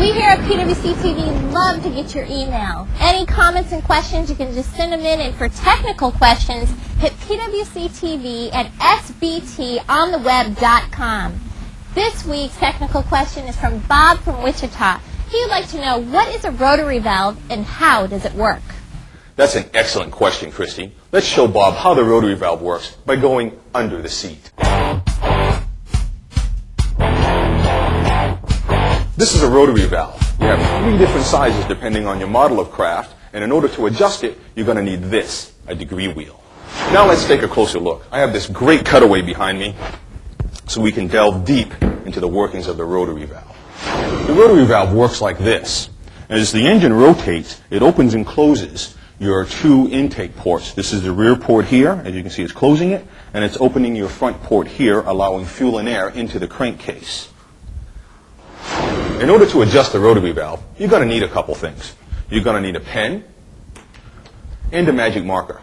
We here at PwC TV love to get your email. Any comments and questions, you can just send them in. And for technical questions, hit PwCTV at sbtontheweb.com. This week's technical question is from Bob from Wichita. He would like to know, what is a rotary valve and how does it work? That's an excellent question, Christy. Let's show Bob how the rotary valve works by going under the seat. This is a rotary valve. You have 3 different sizes depending on your model of craft, and in order to adjust it, you're going to need this, a degree wheel. Now let's take a closer look. I have this great cutaway behind me, so we can delve deep into the workings of the rotary valve. The rotary valve works like this. As the engine rotates, it opens and closes your 2 intake ports. This is the rear port here, as you can see it's closing it, and it's opening your front port here, allowing fuel and air into the crankcase. In order to adjust the rotary valve, you're going to need a couple things. You're going to need a pen and a magic marker.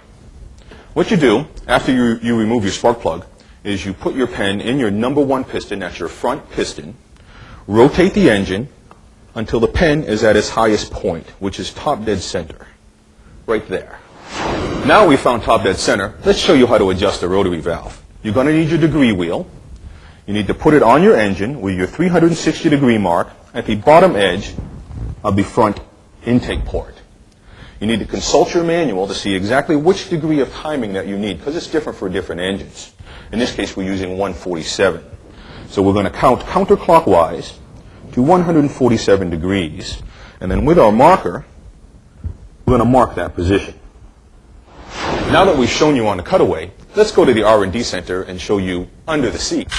What you do, after you remove your spark plug, is you put your pen in your number 1 piston, that's your front piston, rotate the engine until the pen is at its highest point, which is top dead center, right there. Now we found top dead center, let's show you how to adjust the rotary valve. You're going to need your degree wheel. You need to put it on your engine with your 360 degree mark at the bottom edge of the front intake port. You need to consult your manual to see exactly which degree of timing that you need, because it's different for different engines. In this case, we're using 147. So we're going to count counterclockwise to 147 degrees, and then with our marker, we're going to mark that position. Now that we've shown you on the cutaway, let's go to the R&D center and show you under the seat.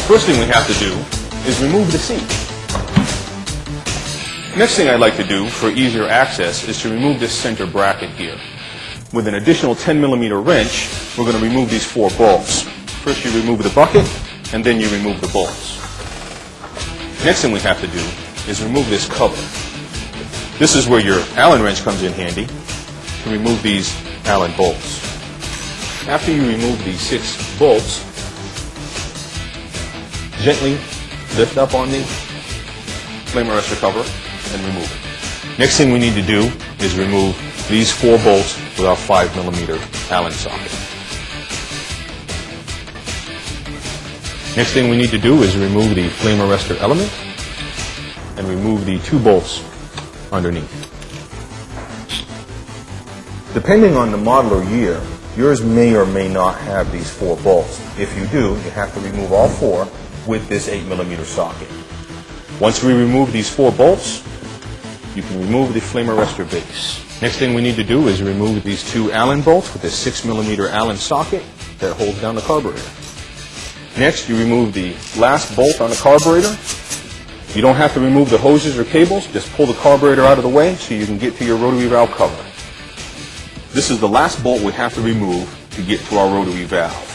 First thing we have to do is remove the seat. Next thing I'd like to do for easier access is to remove this center bracket here. With an additional 10mm wrench, we're going to remove these 4 bolts. First you remove the bucket, and then you remove the bolts. Next thing we have to do is remove this cover. This is where your Allen wrench comes in handy to remove these Allen bolts. After you remove these 6 bolts, gently lift up on the flame arrestor cover and remove it. Next thing we need to do is remove these 4 bolts with our 5mm Allen socket. Next thing we need to do is remove the flame arrestor element and remove the 2 bolts underneath. Depending on the model or year, yours may or may not have these 4 bolts. If you do, you have to remove all 4 with this 8mm socket. Once we remove these 4 bolts, you can remove the flame arrestor base. Next thing we need to do is remove these 2 Allen bolts with this 6mm Allen socket that holds down the carburetor. Next, you remove the last bolt on the carburetor. You don't have to remove the hoses or cables, just pull the carburetor out of the way so you can get to your rotary valve cover. This is the last bolt we have to remove to get to our rotary valve.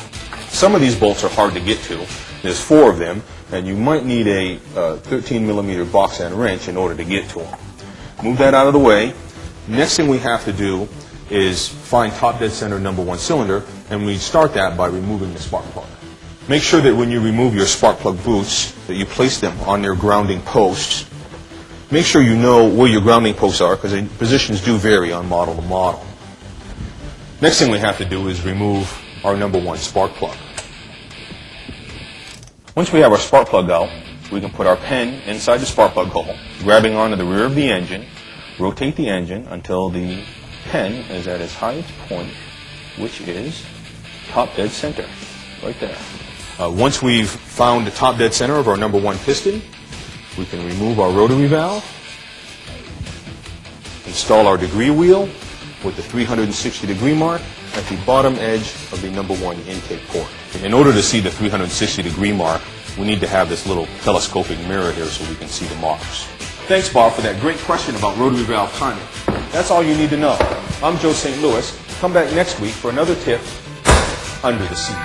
Some of these bolts are hard to get to. There's 4 of them, and you might need a 13mm box end wrench in order to get to them. Move that out of the way. Next thing we have to do is find top dead center number 1 cylinder, and we start that by removing the spark plug. Make sure that when you remove your spark plug boots that you place them on their grounding posts. Make sure you know where your grounding posts are, because the positions do vary on model to model. Next thing we have to do is remove our number 1 spark plug. Once we have our spark plug out, we can put our pen inside the spark plug hole, grabbing onto the rear of the engine, rotate the engine until the pen is at its highest point, which is top dead center, right there. Once we've found the top dead center of our number 1 piston, we can remove our rotary valve, install our degree wheel with the 360 degree mark at the bottom edge of the number 1 intake port. In order to see the 360 degree mark, we need to have this little telescopic mirror here so we can see the marks. Thanks, Bob, for that great question about rotary valve timing. That's all you need to know. I'm Joe St. Louis. Come back next week for another tip under the seat.